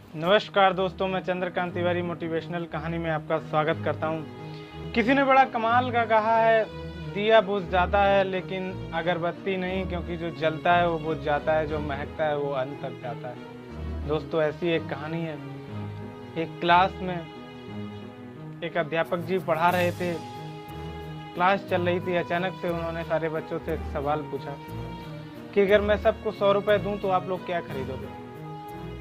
नमस्कार दोस्तों, मैं चंद्रकांत तिवारी मोटिवेशनल कहानी में आपका स्वागत करता हूं। किसी ने बड़ा कमाल का कहा है, दिया बुझ जाता है लेकिन अगरबत्ती नहीं, क्योंकि जो जलता है वो बुझ जाता है, जो महकता है वो अंत तक जाता है। दोस्तों, ऐसी एक कहानी है। एक क्लास में एक अध्यापक जी पढ़ा रहे थे। क्लास चल रही थी। अचानक से उन्होंने सारे बच्चों से एक सवाल पूछा कि अगर मैं सबको 100 रुपए दूं तो आप लोग क्या खरीदोगे।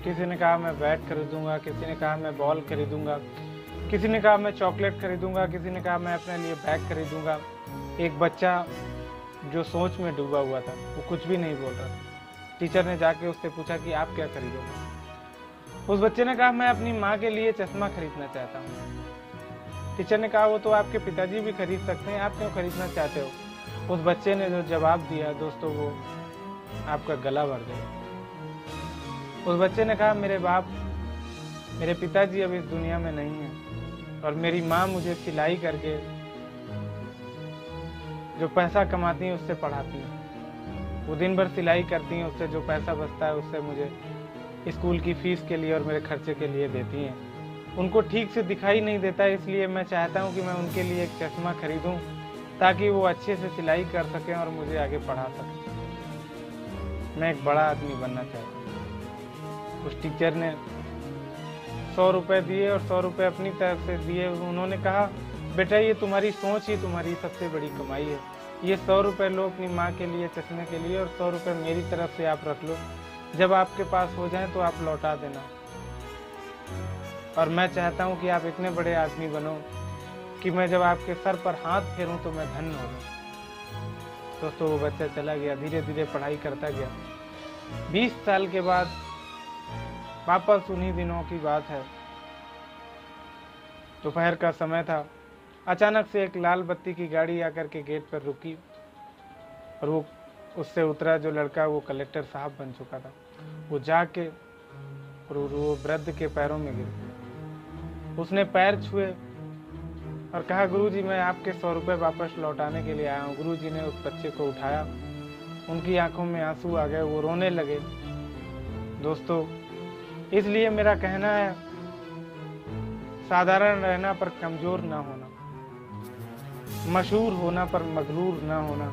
किसी ने कहा मैं बैट खरीदूंगा, किसी ने कहा मैं बॉल खरीदूंगा, किसी ने कहा मैं चॉकलेट खरीदूंगा, किसी ने कहा मैं अपने लिए बैग खरीदूंगा। एक बच्चा जो सोच में डूबा हुआ था, वो कुछ भी नहीं बोल रहा था। टीचर ने जाके उससे पूछा कि आप क्या खरीदोगे। उस बच्चे ने कहा मैं अपनी माँ के लिए चश्मा खरीदना चाहता हूँ। टीचर ने कहा वो तो आपके पिताजी भी खरीद सकते हैं, आप क्यों खरीदना चाहते हो। उस बच्चे ने जो जवाब दिया दोस्तों, वो आपका गला भर गया। उस बच्चे ने कहा मेरे पिताजी अब इस दुनिया में नहीं हैं और मेरी माँ मुझे सिलाई करके जो पैसा कमाती हैं उससे पढ़ाती हैं। वो दिन भर सिलाई करती हैं, उससे जो पैसा बचता है उससे मुझे स्कूल की फीस के लिए और मेरे खर्चे के लिए देती हैं। उनको ठीक से दिखाई नहीं देता, इसलिए मैं चाहता हूँ कि मैं उनके लिए एक चश्मा खरीदूँ ताकि वो अच्छे से सिलाई कर सकें और मुझे आगे पढ़ा सकें। मैं एक बड़ा आदमी बनना चाहता हूँ। उस टीचर ने 100 रुपए दिए और 100 रुपए अपनी तरफ से दिए। उन्होंने कहा बेटा, ये तुम्हारी सोच ही तुम्हारी सबसे बड़ी कमाई है। ये 100 रुपए लो अपनी माँ के लिए चश्मे के लिए, और 100 रुपए मेरी तरफ से आप रख लो। जब आपके पास हो जाए तो आप लौटा देना। और मैं चाहता हूँ कि आप इतने बड़े आदमी बनो कि मैं जब आपके सर पर हाथ फेरूं तो मैं धन्य हो जाऊँ। दोस्तों, वो बच्चा चला गया, धीरे धीरे पढ़ाई करता गया। 20 साल के बाद वापस उन्हीं दिनों की बात है। दोपहर का समय था। अचानक से एक लाल बत्ती की गाड़ी आकर के गेट पर रुकी और वो उससे उतरा जो लड़का, वो कलेक्टर साहब बन चुका था। वो जाके और वो वृद्ध के पैरों में गिर, उसने पैर छुए और कहा गुरुजी, मैं आपके 100 रुपये वापस लौटाने के लिए आया हूँ। गुरुजी ने उस बच्चे को उठाया, उनकी आंखों में आंसू आ गए, वो रोने लगे। दोस्तों, इसलिए मेरा कहना है, साधारण रहना पर कमजोर ना होना, मशहूर होना पर मगरूर ना होना,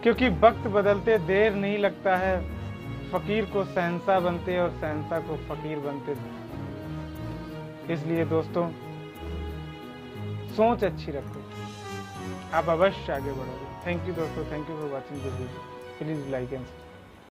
क्योंकि वक्त बदलते देर नहीं लगता है। फकीर को शहंशाह बनते और शहंशाह को फकीर बनते। इसलिए दोस्तों, सोच अच्छी रखो, आप अवश्य आगे बढ़ोगे। थैंक यू दोस्तों, thank you for watching this video. Please like and